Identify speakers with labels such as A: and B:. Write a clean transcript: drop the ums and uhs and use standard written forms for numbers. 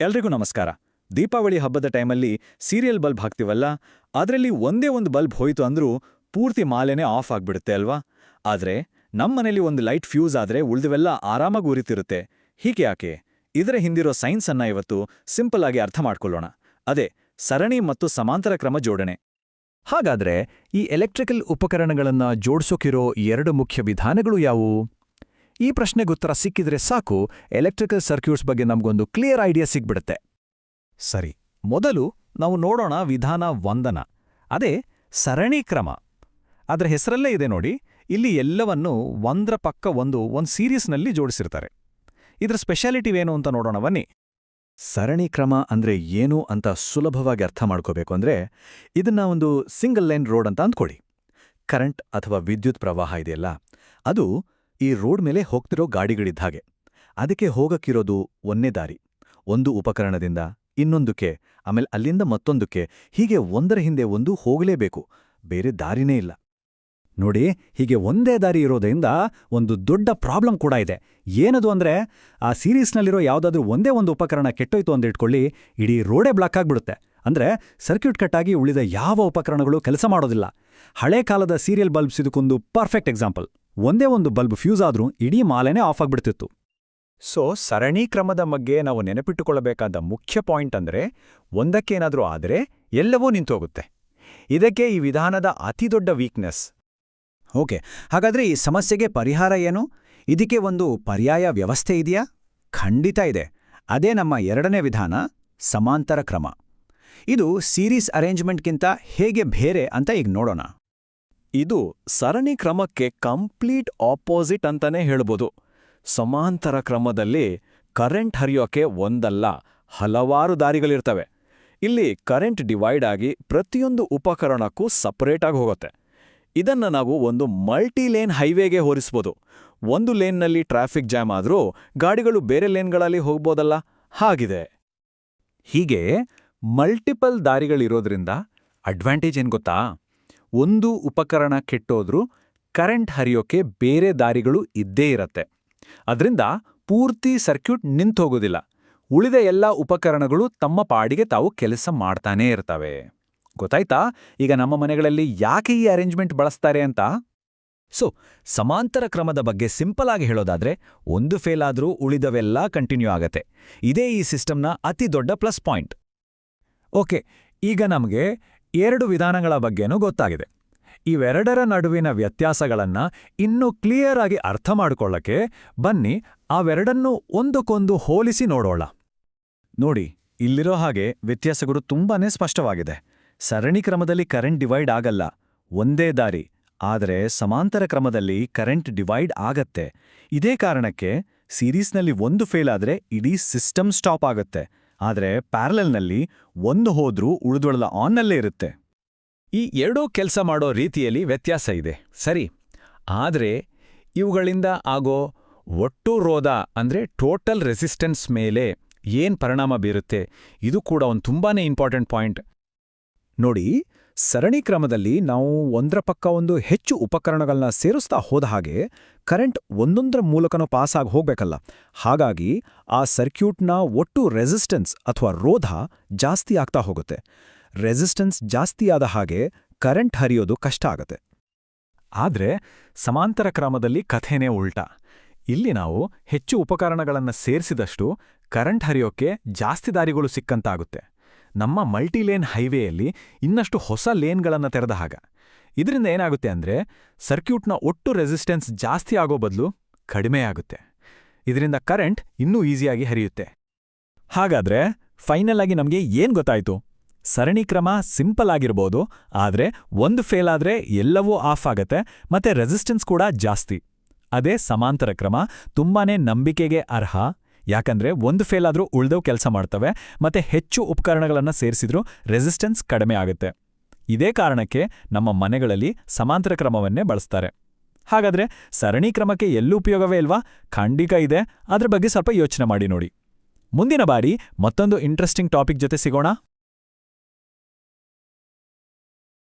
A: ಎಲ್ರಿಗೂ ನಮಸ್ಕಾರ. ದೀಪಾವಳಿ ಹಬ್ಬದ ಟೈಮಲ್ಲಿ ಸೀರಿಯಲ್ ಬಲ್ಬ್ ಹಾಕ್ತಿವಲ್ಲ, ಅದರಲ್ಲಿ ಒಂದೇ ಒಂದು ಬಲ್ಬ್ ಹೋಯ್ತು ಅಂದ್ರೂ ಪೂರ್ತಿ ಮಾಲೆನೇ ಆಫ್ ಆಗ್ಬಿಡುತ್ತೆ ಅಲ್ವಾ? ಆದ್ರೆ ನಮ್ಮನೇಲಿ ಒಂದು ಲೈಟ್ ಫ್ಯೂಸ್ ಆದ್ರೆ ಉಳಿದವೆಲ್ಲ ಆರಾಮಾಗಿ ಉರಿತಿರುತ್ತೆ. ಹೀಗೆ ಯಾಕೆ? ಇದರ ಹಿಂದಿರೋ ಸೈನ್ಸ್ ಅನ್ನ ಇವತ್ತು ಸಿಂಪಲ್ ಆಗಿ ಅರ್ಥ ಮಾಡ್ಕೊಳ್ಳೋಣ. ಅದೇ ಸರಣಿ ಮತ್ತು ಸಮಾಂತರ ಕ್ರಮ ಜೋಡಣೆ.
B: ಹಾಗಾದ್ರೆ ಈ ಎಲೆಕ್ಟ್ರಿಕಲ್ ಉಪಕರಣಗಳನ್ನ ಜೋಡಿಸೋಕಿರೋ ಎರಡು ಮುಖ್ಯ ವಿಧಾನಗಳು ಯಾವುವು? ಈ ಪ್ರಶ್ನೆಗೆ ಉತ್ತರ ಸಿಕ್ಕಿದ್ರೆ ಸಾಕು, ಎಲೆಕ್ಟ್ರಿಕಲ್ ಸರ್ಕ್ಯೂಟ್ಸ್ ಬಗ್ಗೆ ನಮಗೊಂದು ಕ್ಲಿಯರ್ ಐಡಿಯಾ ಸಿಗ್ಬಿಡುತ್ತೆ.
A: ಸರಿ, ಮೊದಲು ನಾವು ನೋಡೋಣ ವಿಧಾನ 1. ಅದೇ ಸರಣಿ ಕ್ರಮ. ಅದರ ಹೆಸರಲ್ಲೇ ಇದೆ ನೋಡಿ, ಇಲ್ಲಿ ಎಲ್ಲವನ್ನೂ ಒಂದ್ರ ಪಕ್ಕ ಒಂದು ಸೀರೀಸ್ನಲ್ಲಿ ಜೋಡಿಸಿರ್ತಾರೆ. ಇದರ ಸ್ಪೆಷಾಲಿಟಿವೇನು ಅಂತ ನೋಡೋಣ ಬನ್ನಿ. ಸರಣಿ ಕ್ರಮ ಅಂದ್ರೆ ಏನು ಅಂತ ಸುಲಭವಾಗಿ ಅರ್ಥ ಮಾಡ್ಕೋಬೇಕು ಅಂದ್ರೆ, ಇದನ್ನ ಒಂದು ಸಿಂಗಲ್ ಲೈನ್ ರೋಡ್ ಅಂತ ಅಂದ್ಕೊಳ್ಳಿ. ಕರೆಂಟ್ ಅಥವಾ ವಿದ್ಯುತ್ ಪ್ರವಾಹ ಇದೆಯಲ್ಲ, ಅದು ಈ ರೋಡ್ ಮೇಲೆ ಹೋಗ್ತಿರೋ ಗಾಡಿಗಳಿದ್ದ ಹಾಗೆ. ಅದಕ್ಕೆ ಹೋಗಕ್ಕಿರೋದು ಒಂದೇ ದಾರಿ. ಒಂದು ಉಪಕರಣದಿಂದ ಇನ್ನೊಂದಕ್ಕೆ, ಆಮೇಲೆ ಅಲ್ಲಿಂದ ಮತ್ತೊಂದಕ್ಕೆ, ಹೀಗೆ ಒಂದರ ಹಿಂದೆ ಒಂದು ಹೋಗಲೇಬೇಕು, ಬೇರೆ ದಾರಿನೇ ಇಲ್ಲ. ನೋಡಿ, ಹೀಗೆ ಒಂದೇ ದಾರಿ ಇರೋದ್ರಿಂದ ಒಂದು ದೊಡ್ಡ ಪ್ರಾಬ್ಲಮ್ ಕೂಡ ಇದೆ. ಏನದು ಅಂದ್ರೆ, ಆ ಸೀರೀಸ್ನಲ್ಲಿರೋ ಯಾವುದಾದ್ರೂ ಒಂದೇ ಒಂದು ಉಪಕರಣ ಕೆಟ್ಟೋಯ್ತು ಅಂದಿಟ್ಕೊಳ್ಳಿ, ಇಡೀ ರೋಡೇ ಬ್ಲಾಕ್ ಆಗ್ಬಿಡುತ್ತೆ. ಅಂದ್ರೆ ಸರ್ಕ್ಯೂಟ್ ಕಟ್ಟಾಗಿ ಉಳಿದ ಯಾವ ಉಪಕರಣಗಳು ಕೆಲಸ ಮಾಡೋದಿಲ್ಲ. ಹಳೆ ಕಾಲದ ಸೀರಿಯಲ್ ಬಲ್ಬ್ಸ್ ಇದಕ್ಕೊಂದು ಪರ್ಫೆಕ್ಟ್ ಎಕ್ಸಾಂಪಲ್. ಒಂದೇ ಒಂದು ಬಲ್ಬ್ ಫ್ಯೂಸ್ ಆದ್ರೂ ಇಡೀ ಮಾಲೆನೇ ಆಫ್ ಆಗ್ಬಿಡ್ತಿತ್ತು.
B: ಸೊ ಸರಣಿ ಕ್ರಮದ ಬಗ್ಗೆ ನಾವು ನೆನಪಿಟ್ಟುಕೊಳ್ಳಬೇಕಾದ ಮುಖ್ಯ ಪಾಯಿಂಟ್ ಅಂದ್ರೆ, ಒಂದಕ್ಕೇನಾದ್ರೂ ಆದ್ರೆ ಎಲ್ಲವೂ ನಿಂತೋಗುತ್ತೆ. ಇದಕ್ಕೆ ಈ ವಿಧಾನದ ಅತಿದೊಡ್ಡ ವೀಕ್ನೆಸ್.
C: ಓಕೆ, ಹಾಗಾದ್ರೆ ಈ ಸಮಸ್ಯೆಗೆ ಪರಿಹಾರ ಏನು? ಇದಕ್ಕೆ ಒಂದು ಪರ್ಯಾಯ ವ್ಯವಸ್ಥೆ ಇದೆಯಾ? ಖಂಡಿತ ಇದೆ. ಅದೇ ನಮ್ಮ ಎರಡನೇ ವಿಧಾನ, ಸಮಾಂತರ ಕ್ರಮ. ಇದು ಸೀರೀಸ್ ಅರೇಂಜ್ಮೆಂಟ್ಗಿಂತ ಹೇಗೆ ಬೇರೆ ಅಂತ ಈಗ ನೋಡೋಣ.
A: ಇದು ಸರಣಿ ಕ್ರಮಕ್ಕೆ ಕಂಪ್ಲೀಟ್ ಆಪೋಸಿಟ್ ಅಂತಾನೆ ಹೇಳ್ಬೋದು. ಸಮಾಂತರ ಕ್ರಮದಲ್ಲಿ ಕರೆಂಟ್ ಹರಿಯೋಕೆ ಒಂದಲ್ಲ, ಹಲವಾರು ದಾರಿಗಳಿರ್ತವೆ. ಇಲ್ಲಿ ಕರೆಂಟ್ ಡಿವೈಡ್ ಆಗಿ ಪ್ರತಿಯೊಂದು ಉಪಕರಣಕ್ಕೂ ಸಪರೇಟಾಗಿ ಹೋಗುತ್ತೆ. ಇದನ್ನ ನಾವು ಒಂದು ಮಲ್ಟಿಲೇನ್ ಹೈವೇಗೆ ಹೋಲಿಸ್ಬೋದು. ಒಂದು ಲೇನ್ನಲ್ಲಿ ಟ್ರಾಫಿಕ್ ಜಾಮ್ ಆದ್ರೂ ಗಾಡಿಗಳು ಬೇರೆ ಲೇನ್ಗಳಲ್ಲಿ ಹೋಗ್ಬೋದಲ್ಲ, ಹಾಗಿದೆ.
B: ಹೀಗೆ ಮಲ್ಟಿಪಲ್ ದಾರಿಗಳಿರೋದ್ರಿಂದ ಅಡ್ವಾಂಟೇಜ್ ಏನ್ ಗೊತ್ತಾ? ಒಂದು ಉಪಕರಣ ಕೆಟ್ಟೋದ್ರೂ ಕರೆಂಟ್ ಹರಿಯೋಕೆ ಬೇರೆ ದಾರಿಗಳು ಇದ್ದೇ ಇರತ್ತೆ. ಅದರಿಂದ ಪೂರ್ತಿ ಸರ್ಕ್ಯೂಟ್ ನಿಂತೋಗೋದಿಲ್ಲ. ಉಳಿದ ಎಲ್ಲ ಉಪಕರಣಗಳು ತಮ್ಮ ಪಾಡಿಗೆ ತಾವು ಕೆಲಸ ಮಾಡ್ತಾನೇ ಇರ್ತವೆ. ಗೊತ್ತಾಯ್ತಾ ಈಗ ನಮ್ಮ ಮನೆಗಳಲ್ಲಿ ಯಾಕೆ ಈ ಅರೇಂಜ್ಮೆಂಟ್ ಬಳಸ್ತಾರೆ ಅಂತ?
C: ಸೊ ಸಮಾಂತರ ಕ್ರಮದ ಬಗ್ಗೆ ಸಿಂಪಲ್ ಆಗಿ ಹೇಳೋದಾದ್ರೆ, ಒಂದು ಫೇಲ್ ಆದ್ರೂ ಉಳಿದವೆಲ್ಲ ಕಂಟಿನ್ಯೂ ಆಗತ್ತೆ. ಇದೇ ಈ ಸಿಸ್ಟಮ್ನ ಅತಿ ದೊಡ್ಡ ಪ್ಲಸ್ ಪಾಯಿಂಟ್. ಓಕೆ, ಈಗ ನಮಗೆ ಎರಡು ವಿಧಾನಗಳ ಬಗ್ಗೆನೂ ಗೊತ್ತಾಗಿದೆ. ಇವೆರಡರ ನಡುವಿನ ವ್ಯತ್ಯಾಸಗಳನ್ನ ಇನ್ನೂ ಕ್ಲಿಯರ್ ಆಗಿ ಅರ್ಥ ಮಾಡ್ಕೊಳ್ಳಕ್ಕೆ ಬನ್ನಿ ಅವೆರಡನ್ನೂ ಒಂದಕ್ಕೊಂದು ಹೋಲಿಸಿ ನೋಡೋಣ.
A: ನೋಡಿ, ಇಲ್ಲಿರೋ ಹಾಗೆ ವ್ಯತ್ಯಾಸಗಳು ತುಂಬಾನೇ ಸ್ಪಷ್ಟವಾಗಿದೆ. ಸರಣಿ ಕ್ರಮದಲ್ಲಿ ಕರೆಂಟ್ ಡಿವೈಡ್ ಆಗಲ್ಲ, ಒಂದೇ ದಾರಿ. ಆದರೆ ಸಮಾಂತರ ಕ್ರಮದಲ್ಲಿ ಕರೆಂಟ್ ಡಿವೈಡ್ ಆಗತ್ತೆ. ಇದೇ ಕಾರಣಕ್ಕೆ ಸೀರೀಸ್ನಲ್ಲಿ ಒಂದು ಫೇಲ್ ಆದ್ರೆ ಇಡೀ ಸಿಸ್ಟಮ್ ಸ್ಟಾಪ್ ಆಗತ್ತೆ. ಆದರೆ ಪ್ಯಾರಲಲ್ನಲ್ಲಿ ಒಂದು ಹೋದ್ರೂ ಉಳಿದೊಳದ ಆನ್ನಲ್ಲೇ ಇರುತ್ತೆ.
B: ಈ ಎರಡೂ ಕೆಲಸ ಮಾಡೋ ರೀತಿಯಲ್ಲಿ ವ್ಯತ್ಯಾಸ ಇದೆ, ಸರಿ. ಆದ್ರೆ ಇವುಗಳಿಂದ ಆಗೋ ಒಟ್ಟು ರೋಧ ಅಂದ್ರೆ ಟೋಟಲ್ ರೆಸಿಸ್ಟೆನ್ಸ್ ಮೇಲೆ ಏನ್ ಪರಿಣಾಮ ಬೀರುತ್ತೆ, ಇದು ಕೂಡ ಒಂದು ತುಂಬಾನೇ ಇಂಪಾರ್ಟೆಂಟ್ ಪಾಯಿಂಟ್.
C: ನೋಡಿ, ಸರಣಿ ಕ್ರಮದಲ್ಲಿ ನಾವು ಒಂದರ ಪಕ್ಕ ಒಂದು ಹೆಚ್ಚು ಉಪಕರಣಗಳನ್ನ ಸೇರಿಸ್ತಾ ಹೋದ ಹಾಗೆ ಕರೆಂಟ್ ಒಂದೊಂದರ ಮೂಲಕನೂ ಪಾಸ್ ಆಗಿ ಹೋಗ್ಬೇಕಲ್ಲ. ಹಾಗಾಗಿ ಆ ಸರ್ಕ್ಯೂಟ್ನ ಒಟ್ಟು ರೆಸಿಸ್ಟೆನ್ಸ್ ಅಥವಾ ರೋಧ ಜಾಸ್ತಿ ಆಗ್ತಾ ಹೋಗುತ್ತೆ. ರೆಸಿಸ್ಟೆನ್ಸ್ ಜಾಸ್ತಿ ಆದ ಹಾಗೆ ಕರೆಂಟ್ ಹರಿಯೋದು ಕಷ್ಟ ಆಗತ್ತೆ.
B: ಆದ್ರೆ ಸಮಾಂತರ ಕ್ರಮದಲ್ಲಿ ಕಥೆನೇ ಉಲ್ಟಾ. ಇಲ್ಲಿ ನಾವು ಹೆಚ್ಚು ಉಪಕರಣಗಳನ್ನು ಸೇರಿಸಿದಷ್ಟು ಕರೆಂಟ್ ಹರಿಯೋಕೆ ಜಾಸ್ತಿ ದಾರಿಗಳು ಸಿಕ್ಕಂತಾಗುತ್ತೆ. ನಮ್ಮ ಮಲ್ಟಿಲೇನ್ ಹೈವೇಯಲ್ಲಿ ಇನ್ನಷ್ಟು ಹೊಸ ಲೇನ್ಗಳನ್ನು ತೆರೆದ ಹಾಗ. ಇದರಿಂದ ಏನಾಗುತ್ತೆ ಅಂದ್ರೆ, ಸರ್ಕ್ಯೂಟ್ನ ಒಟ್ಟು ರೆಸಿಸ್ಟೆನ್ಸ್ ಜಾಸ್ತಿ ಆಗೋ ಬದಲು ಕಡಿಮೆ ಆಗುತ್ತೆ. ಇದರಿಂದ ಕರೆಂಟ್ ಇನ್ನೂ ಈಸಿಯಾಗಿ ಹರಿಯುತ್ತೆ.
A: ಹಾಗಾದ್ರೆ ಫೈನಲ್ ಆಗಿ ನಮಗೆ ಏನ್ ಗೊತ್ತಾಯ್ತು? ಸರಣಿ ಕ್ರಮ ಸಿಂಪಲ್ ಆಗಿರ್ಬೋದು, ಆದ್ರೆ ಒಂದು ಫೇಲ್ ಆದ್ರೆ ಎಲ್ಲವೂ ಆಫ್ ಆಗತ್ತೆ, ಮತ್ತೆ ರೆಸಿಸ್ಟೆನ್ಸ್ ಕೂಡ ಜಾಸ್ತಿ. ಅದೇ ಸಮಾಂತರ ಕ್ರಮ ತುಂಬಾನೇ ನಂಬಿಕೆಗೆ ಅರ್ಹ. ಯಾಕಂದ್ರೆ ಒಂದು ಫೇಲ್ ಆದ್ರೂ ಉಳ್ದವು ಕೆಲಸ ಮಾಡ್ತವೆ, ಮತ್ತೆ ಹೆಚ್ಚು ಉಪಕರಣಗಳನ್ನ ಸೇರಿಸಿದ್ರೂ ರೆಸಿಸ್ಟೆನ್ಸ್ ಕಡಿಮೆ ಆಗುತ್ತೆ. ಇದೇ ಕಾರಣಕ್ಕೆ ನಮ್ಮ ಮನೆಗಳಲ್ಲಿ ಸಮಾಂತರ ಕ್ರಮವನ್ನೇ ಬಳಸ್ತಾರೆ. ಹಾಗಾದ್ರೆ ಸರಣಿ ಕ್ರಮಕ್ಕೆ ಎಲ್ಲೂ ಉಪಯೋಗವೇ ಇಲ್ವಾ? ಖಂಡಿತ ಇದೆ. ಅದ್ರ ಬಗ್ಗೆ ಸ್ವಲ್ಪ ಯೋಚನೆ ಮಾಡಿ ನೋಡಿ. ಮುಂದಿನ ಬಾರಿ ಮತ್ತೊಂದು ಇಂಟ್ರೆಸ್ಟಿಂಗ್ ಟಾಪಿಕ್ ಜೊತೆ ಸಿಗೋಣ.